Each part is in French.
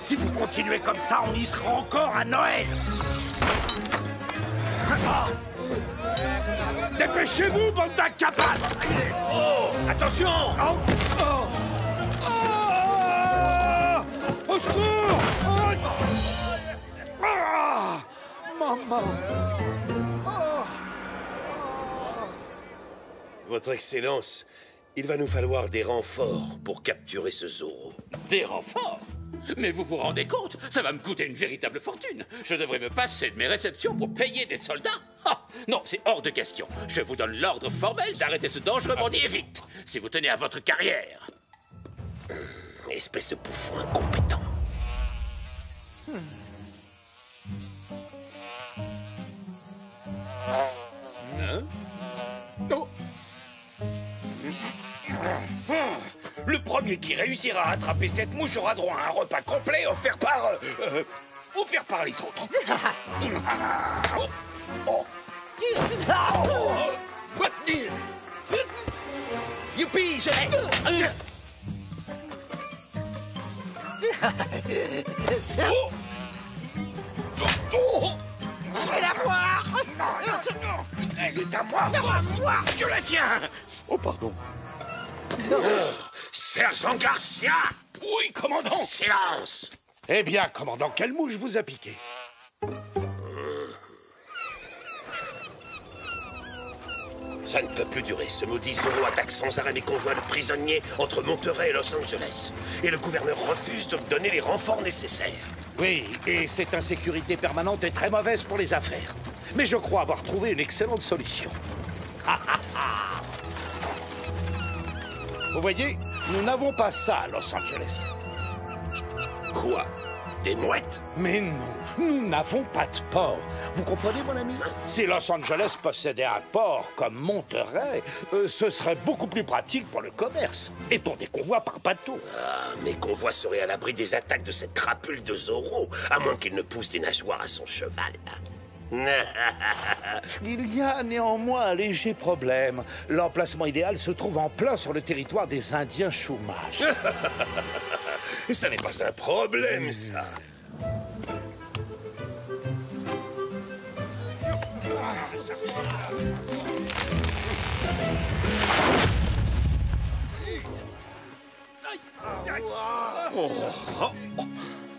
Si vous continuez comme ça, on y sera encore à Noël. Dépêchez-vous, bande d'incapables! Oh, attention! Au secours! Maman! Votre Excellence, il va nous falloir des renforts pour capturer ce Zorro. Des renforts? Mais vous vous rendez compte? Ça va me coûter une véritable fortune. Je devrais me passer de mes réceptions pour payer des soldats. Ah, non, c'est hors de question. Je vous donne l'ordre formel d'arrêter ce dangereux bandier vite, si vous tenez à votre carrière. Espèce de bouffon incompétent. Hein? Oh. Le premier qui réussira à attraper cette mouche aura droit à un repas complet offert par les autres. Youpi, je l'ai. Je vais la voir. Elle est à moi. Je la tiens. Oh, pardon. Sergent Garcia! Oui, commandant. Silence! Eh bien, commandant, quelle mouche vous a piqué? Ça ne peut plus durer. Ce maudit Zorro attaque sans arrêt mes convois de prisonniers entre Monterey et Los Angeles. Et le gouverneur refuse de me donner les renforts nécessaires. Oui, et cette insécurité permanente est très mauvaise pour les affaires. Mais je crois avoir trouvé une excellente solution. Vous voyez, nous n'avons pas ça à Los Angeles. Quoi? Des mouettes? Mais non, nous n'avons pas de port. Vous comprenez, mon ami? Si Los Angeles possédait un port comme Monterey, ce serait beaucoup plus pratique pour le commerce et pour des convois par bateau. Ah, mes convois seraient à l'abri des attaques de cette crapule de Zorro, à moins qu'il ne pousse des nageoires à son cheval. Il y a néanmoins un léger problème. L'emplacement idéal se trouve en plein sur le territoire des Indiens Chumash. Ça n'est pas un problème, ça.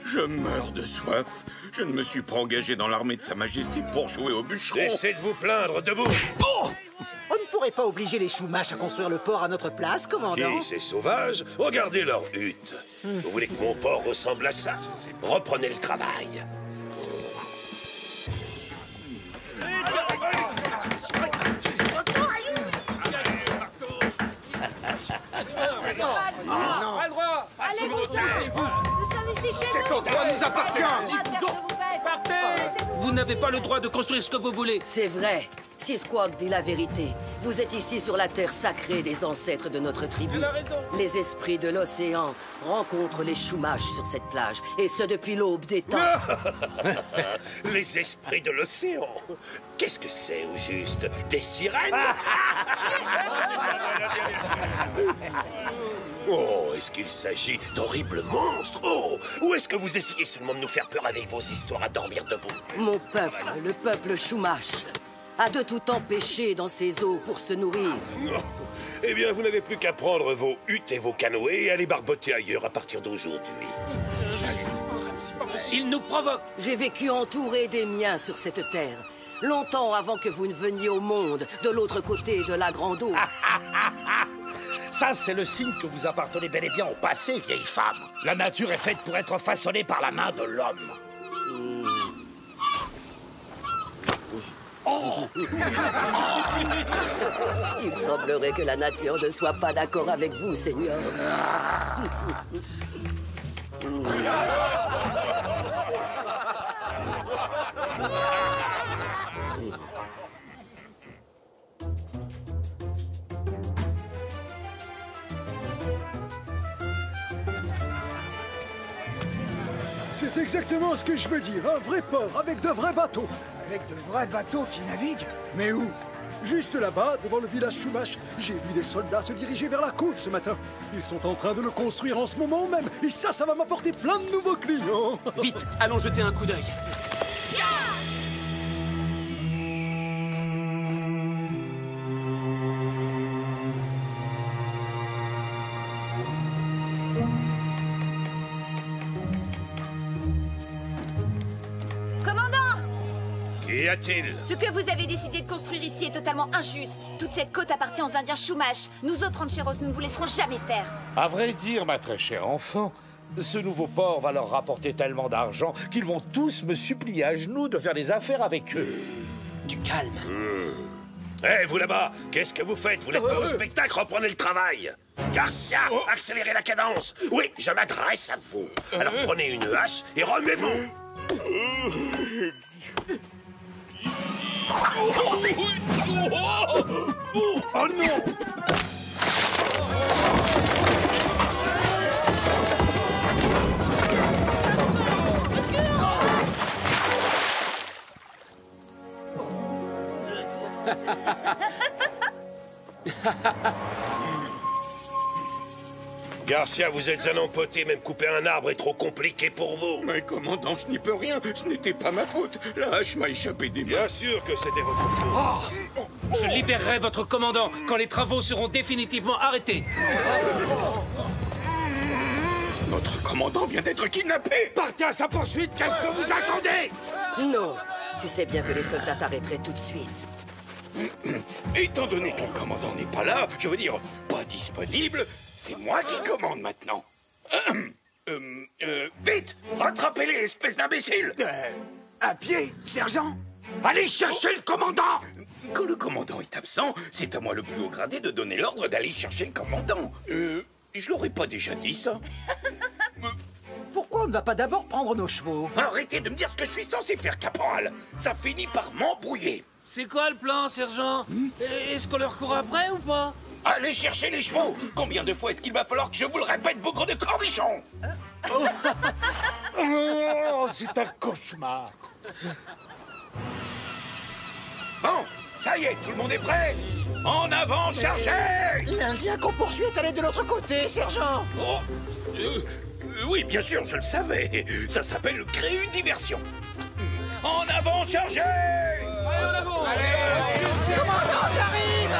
Je meurs de soif. Je ne me suis pas engagé dans l'armée de Sa Majesté pour jouer au bûcheron. Cessez de vous plaindre, debout. Oh! On ne pourrait pas obliger les Chumash à construire le port à notre place, commandant? Qui, ces sauvages? Regardez leur hutte. Vous voulez que mon port ressemble à ça? Reprenez le travail. Cet endroit nous appartient! Partez! Vous n'avez pas le droit de construire ce que vous voulez. C'est vrai. Si Squawk dit la vérité, vous êtes ici sur la terre sacrée des ancêtres de notre tribu. Elle a raison. Les esprits de l'océan rencontrent les Chumash sur cette plage, et ce depuis l'aube des temps. Les esprits de l'océan. Qu'est-ce que c'est, au juste? Des sirènes? Oh, est-ce qu'il s'agit d'horribles monstres? Oh, ou est-ce que vous essayez seulement de nous faire peur avec vos histoires à dormir debout? Mon peuple, le peuple Chumash, a de tout temps pêché dans ces eaux pour se nourrir. Oh, eh bien, vous n'avez plus qu'à prendre vos huttes et vos canoës et aller barboter ailleurs à partir d'aujourd'hui. Il nous provoque. J'ai vécu entouré des miens sur cette terre, longtemps avant que vous ne veniez au monde, de l'autre côté de la grande eau. Ça, c'est le signe que vous appartenez bel et bien au passé, vieille femme. La nature est faite pour être façonnée par la main de l'homme. Oh! Il semblerait que la nature ne soit pas d'accord avec vous, Seigneur. C'est exactement ce que je veux dire. Un vrai port avec de vrais bateaux. Avec de vrais bateaux qui naviguent? Mais où? Juste là-bas, devant le village Chumash, j'ai vu des soldats se diriger vers la côte ce matin. Ils sont en train de le construire en ce moment même. Et ça va m'apporter plein de nouveaux clients. Vite, allons jeter un coup d'œil. Qu'y a-t-il? Ce que vous avez décidé de construire ici est totalement injuste. Toute cette côte appartient aux Indiens Chumash. Nous autres Rancheros, nous ne vous laisserons jamais faire. À vrai dire, ma très chère enfant, ce nouveau port va leur rapporter tellement d'argent qu'ils vont tous me supplier à genoux de faire des affaires avec eux. Du calme. Hé, vous là-bas, qu'est-ce que vous faites? Vous n'êtes pas au spectacle, reprenez le travail. Garcia, accélérez la cadence. Oui, je m'adresse à vous. Alors prenez une hache et remuez-vous. Oh non! Garcia, vous êtes un empoté, même couper un arbre est trop compliqué pour vous. Mais commandant, je n'y peux rien. Ce n'était pas ma faute. La hache m'a échappé des mains. Bien sûr que c'était votre faute. Je libérerai votre commandant quand les travaux seront définitivement arrêtés. Notre commandant vient d'être kidnappé. Partez à sa poursuite, qu'est-ce que vous attendez? Non, tu sais bien que les soldats t'arrêteraient tout de suite. Étant donné que le commandant n'est pas là, je veux dire, pas disponible, c'est moi qui commande maintenant. Vite, rattrapez-les, espèce d'imbécile. À pied, sergent? Allez chercher le commandant! Quand le commandant est absent, c'est à moi le plus haut gradé de donner l'ordre d'aller chercher le commandant. Je l'aurais pas déjà dit, ça? Pourquoi on ne va pas d'abord prendre nos chevaux? Arrêtez de me dire ce que je suis censé faire, caporal. Ça finit par m'embrouiller. C'est quoi le plan, sergent? Est-ce qu'on leur court après ou pas? Allez chercher les chevaux. Combien de fois est-ce qu'il va falloir que je vous le répète, bougre de cornichon? Oh, c'est un cauchemar. Bon, ça y est, tout le monde est prêt? En avant, chargez! L'Indien qu'on poursuit est allé de l'autre côté, sergent. Oh, oui, bien sûr, je le savais. Ça s'appelle créer une diversion. En avant, chargez! Allez, en avant! Commandant, j'arrive!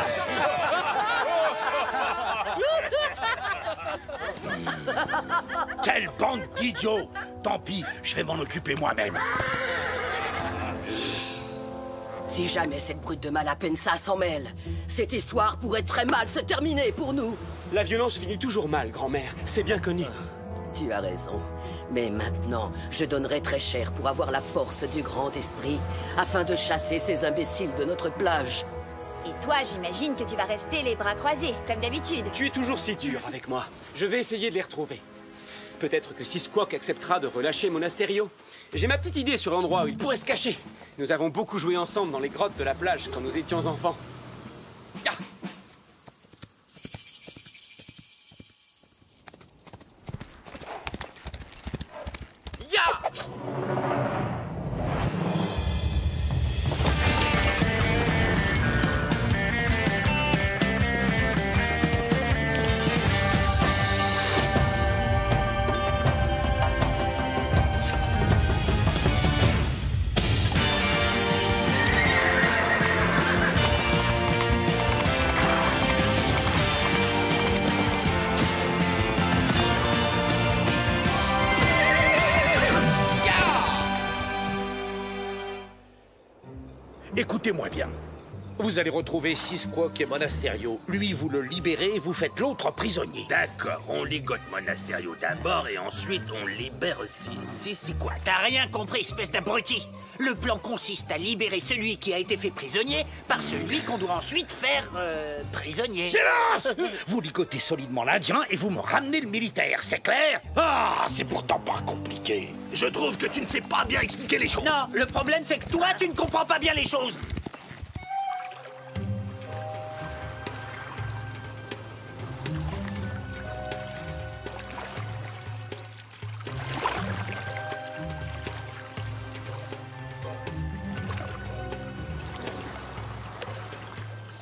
Quelle bande d'idiots! Tant pis, je vais m'en occuper moi-même. Si jamais cette brute de Malapensa s'en mêle, cette histoire pourrait très mal se terminer pour nous. La violence finit toujours mal, grand-mère. C'est bien connu. Tu as raison. Mais maintenant, je donnerai très cher pour avoir la force du grand esprit, afin de chasser ces imbéciles de notre plage. Et toi, j'imagine que tu vas rester les bras croisés, comme d'habitude. Tu es toujours si dur avec moi. Je vais essayer de les retrouver. Peut-être que Sisquoc acceptera de relâcher Monasterio. J'ai ma petite idée sur l'endroit où il pourrait se cacher. Nous avons beaucoup joué ensemble dans les grottes de la plage quand nous étions enfants. Ah! Écoutez-moi bien. Vous allez retrouver Sisquoc et Monasterio. Lui, vous le libérez et vous faites l'autre prisonnier. D'accord, on ligote Monasterio d'abord et ensuite on libère Sisquoc. T'as rien compris, espèce d'abruti. Le plan consiste à libérer celui qui a été fait prisonnier par celui qu'on doit ensuite faire prisonnier. Silence! Vous ligotez solidement l'Indien et vous me ramenez le militaire, c'est clair? Ah, c'est pourtant pas compliqué. Je trouve que tu ne sais pas bien expliquer les choses. Non, le problème c'est que toi, tu ne comprends pas bien les choses.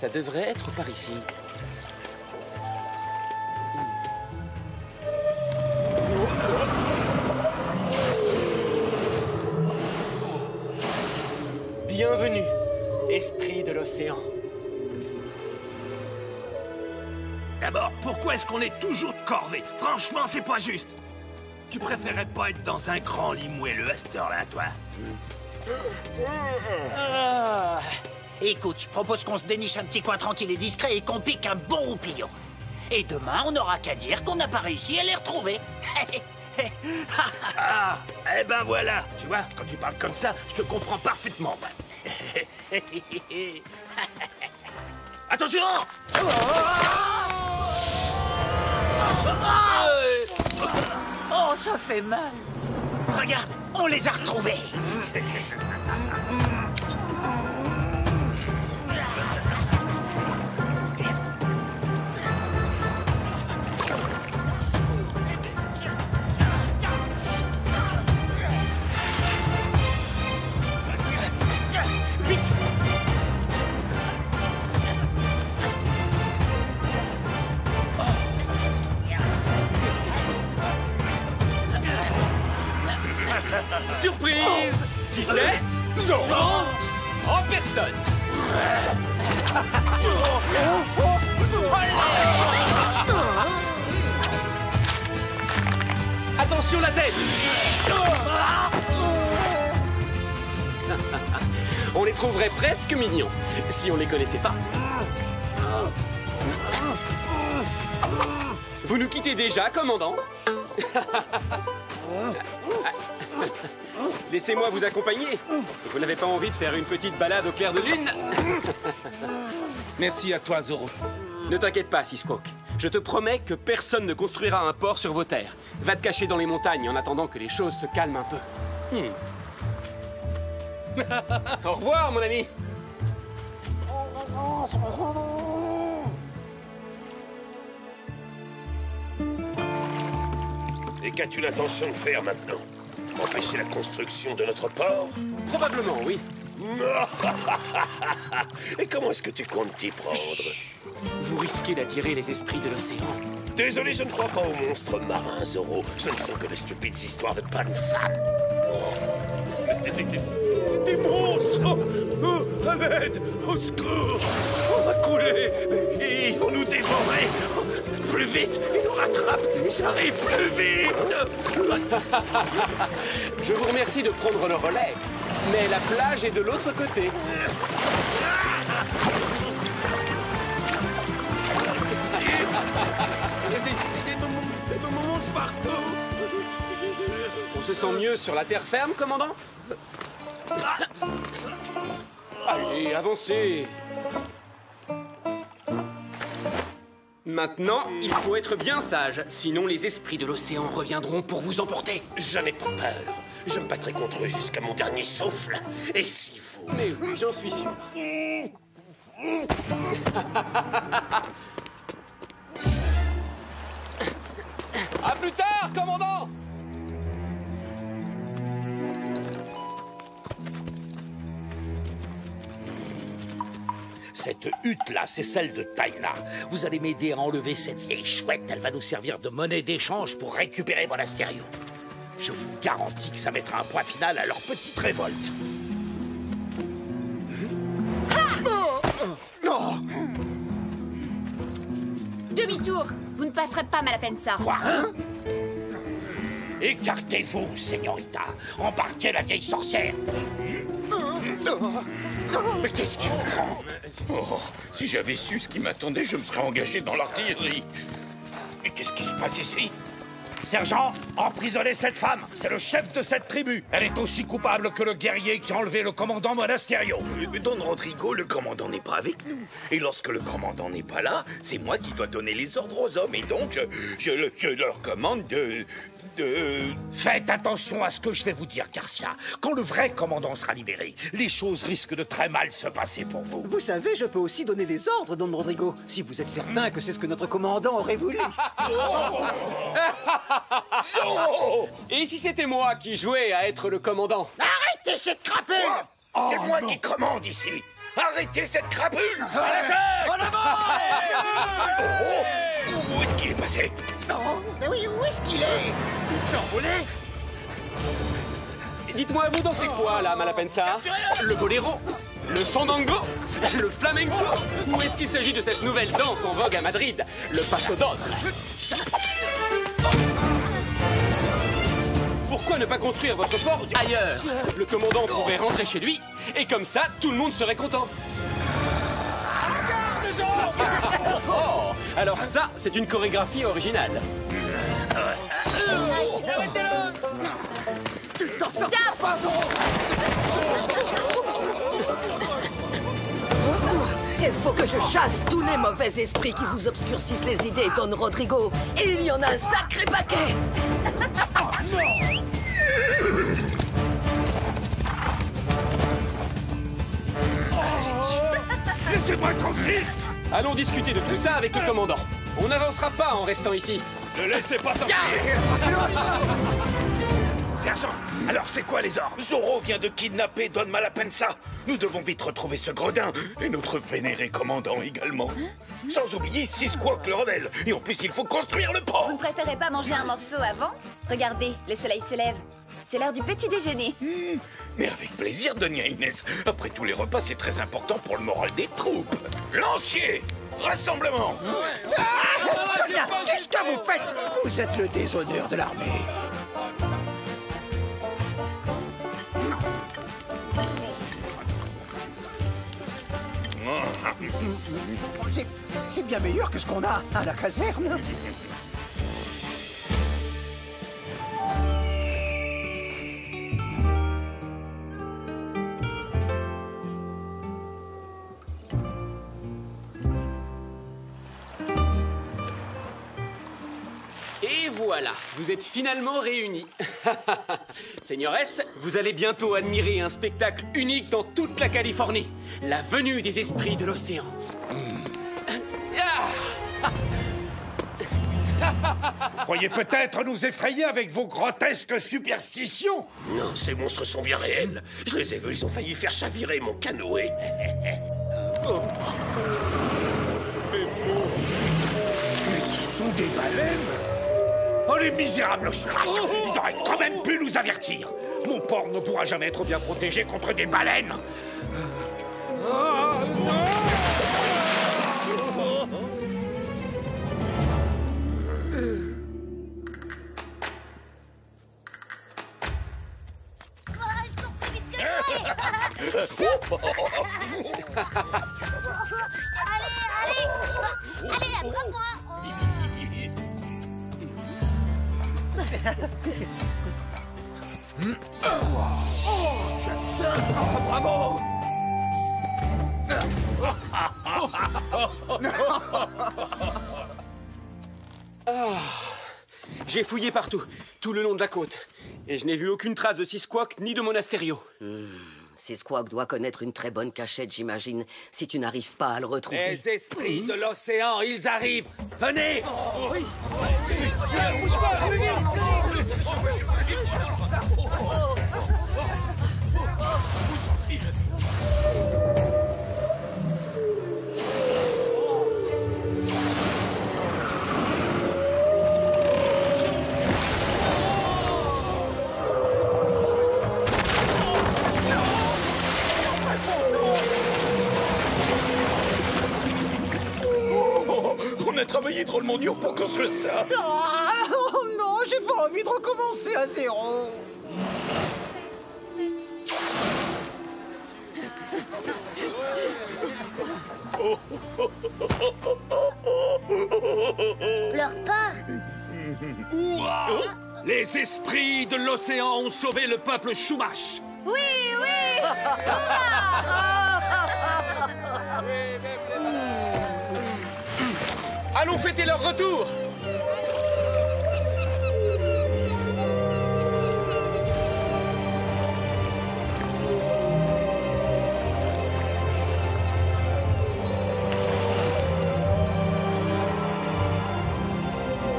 Ça devrait être par ici. Bienvenue, esprit de l'océan. D'abord, pourquoi est-ce qu'on est toujours de corvée? Franchement, c'est pas juste. Tu préférais pas être dans un grand lit moelleux à cette heure-là, toi? Écoute, je propose qu'on se déniche un petit coin tranquille et discret et qu'on pique un bon roupillon. Et demain, on n'aura qu'à dire qu'on n'a pas réussi à les retrouver. Ah, eh ben voilà. Tu vois, quand tu parles comme ça, je te comprends parfaitement. Attention! Oh, ça fait mal. Regarde, on les a retrouvés. Surprise! Qui c'est? Zoro! En personne! Attention la tête! On les trouverait presque mignons, si on les connaissait pas. Vous nous quittez déjà, commandant? Laissez-moi vous accompagner. Vous n'avez pas envie de faire une petite balade au clair de lune? Merci à toi, Zoro. Ne t'inquiète pas, Seasquawk. Je te promets que personne ne construira un port sur vos terres. Va te cacher dans les montagnes en attendant que les choses se calment un peu. Au revoir, mon ami. Et qu'as-tu l'intention de faire maintenant? Empêcher la construction de notre port? Probablement, oui. Et comment est-ce que tu comptes t'y prendre? Vous risquez d'attirer les esprits de l'océan. Désolé, je ne crois pas aux monstres marins, Zoro. Ce ne sont que de stupides histoires de bonnes femmes. Des monstres! Oh, à l'aide! Au secours! On va couler! Ils vont nous dévorer! Plus vite! Ils nous rattrapent! Ils arrivent plus vite! Je vous remercie de prendre le relais, mais la plage est de l'autre côté. Des monstres partout! On se sent mieux sur la terre ferme, commandant? Allez, avancez! Maintenant, il faut être bien sage, sinon les esprits de l'océan reviendront pour vous emporter. Je n'ai pas peur. Je me battrai contre eux jusqu'à mon dernier souffle. Et si vous... Mais oui, j'en suis sûr. À plus tard, commandant! Cette hutte-là, c'est celle de Taina. Vous allez m'aider à enlever cette vieille chouette. Elle va nous servir de monnaie d'échange pour récupérer Monasterio. Je vous garantis que ça mettra un point final à leur petite révolte. Demi-tour. Vous ne passerez pas Malapensa. Quoi, hein? Écartez-vous, señorita. Embarquez la vieille sorcière. Mais qu'est-ce qui vous prend? Oh, si j'avais su ce qui m'attendait, je me serais engagé dans l'artillerie. Mais qu'est-ce qui se passe ici? Sergent, emprisonnez cette femme. C'est le chef de cette tribu. Elle est aussi coupable que le guerrier qui a enlevé le commandant Monasterio. Don Rodrigo, le commandant n'est pas avec nous. Et lorsque le commandant n'est pas là, c'est moi qui dois donner les ordres aux hommes. Et donc, je leur commande de... Faites attention à ce que je vais vous dire, Garcia. Quand le vrai commandant sera libéré, les choses risquent de très mal se passer pour vous. Vous savez, je peux aussi donner des ordres, Don Rodrigo, si vous êtes certain que c'est ce que notre commandant aurait voulu. Et si c'était moi qui jouais à être le commandant? Arrêtez cette crapule! C'est moi qui commande ici. Arrêtez cette crapule! En avant! Où est-ce qu'il est passé? Non, mais oui, où est-ce qu'il est? Il s'est envolé? Dites-moi, vous dansez quoi, là, Malapensa? Le boléro? Le fandango? Le flamenco? Ou est-ce qu'il s'agit de cette nouvelle danse en vogue à Madrid, le paso doble? Pourquoi ne pas construire votre port ailleurs? Le commandant pourrait rentrer chez lui, et comme ça, tout le monde serait content. Oh, alors ça, c'est une chorégraphie originale. Tu t'en sors pas, Zoro! Il faut que je chasse tous les mauvais esprits qui vous obscurcissent les idées, Don Rodrigo. Et il y en a un sacré paquet. Oh non! Laissez-moi tranquille! Allons discuter de tout ça avec le commandant. On n'avancera pas en restant ici. Ne laissez pas sortir! Sergent, alors c'est quoi les ordres? Zoro vient de kidnapper Don Malapensa. Nous devons vite retrouver ce gredin, et notre vénéré commandant également. Sans oublier Sisquoc le rebelle. Et en plus, il faut construire le port. Vous ne préférez pas manger un morceau avant? Regardez, le soleil se lève. C'est l'heure du petit déjeuner. Mais avec plaisir, Doña Inès. Après tous les repas, c'est très important pour le moral des troupes. Lancier, rassemblement. Soldats, qu'est-ce que vous faites? Vous êtes le déshonneur de l'armée. C'est bien meilleur que ce qu'on a à la caserne. Et voilà, vous êtes finalement réunis. Seigneuresse, vous allez bientôt admirer un spectacle unique dans toute la Californie. La venue des esprits de l'océan. Croyez peut-être nous effrayer avec vos grotesques superstitions? Non, ces monstres sont bien réels. Je les ai vus, ils ont failli faire chavirer mon canoë. Mais ce sont des baleines! Oh, les misérables Chumash! Ils auraient quand même pu nous avertir! Mon port ne pourra jamais être bien protégé contre des baleines! Allez, attrape-moi. Bravo! J'ai fouillé partout, tout le long de la côte. Et je n'ai vu aucune trace de Sisquoc ni de Monasterio. Sisquoc doit connaître une très bonne cachette, j'imagine, si tu n'arrives pas à le retrouver. Les esprits de l'océan, ils arrivent! Venez! Oui. On a travaillé drôlement dur pour construire ça. Oh non, j'ai pas envie de recommencer à zéro. Pleure pas. Les esprits de l'océan ont sauvé le peuple Chumash. Oui, oui. Allons fêter leur retour!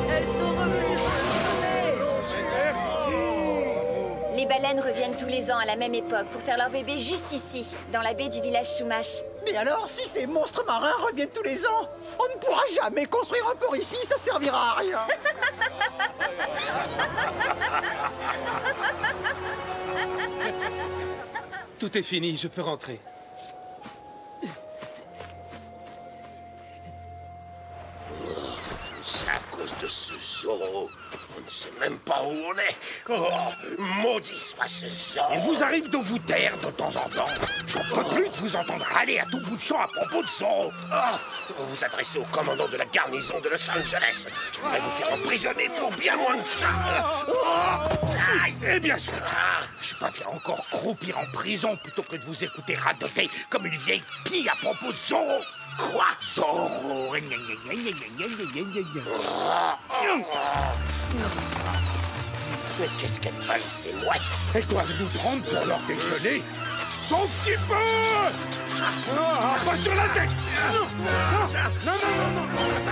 Elles sont revenues pour le sommet. Merci! Les baleines reviennent tous les ans à la même époque pour faire leur bébé juste ici, dans la baie du village Chumash. Mais alors, si ces monstres marins reviennent tous les ans, on ne pourra jamais construire un port ici, ça servira à rien. Tout est fini, je peux rentrer. C'est à cause de ce zoo. On ne sait même pas où on est. Oh, maudit soit ce zoo. Il vous arrive de vous taire de temps en temps. J'en peux plus de vous entendre râler à tout bout de champ à propos de Zorro. Vous vous adressez au commandant de la garnison de Los Angeles. Je pourrais vous faire emprisonner pour bien moins que ça. Eh bien, soit. Je préfère encore croupir en prison plutôt que de vous écouter radoter comme une vieille pie à propos de Zorro. Quoi? Zorro. Mais qu'est-ce qu'elles valent, ces mouettes? Elles doivent nous prendre pour leur déjeuner. Sauf qu'il faut... Pas sur la tête. Non, non, non, non.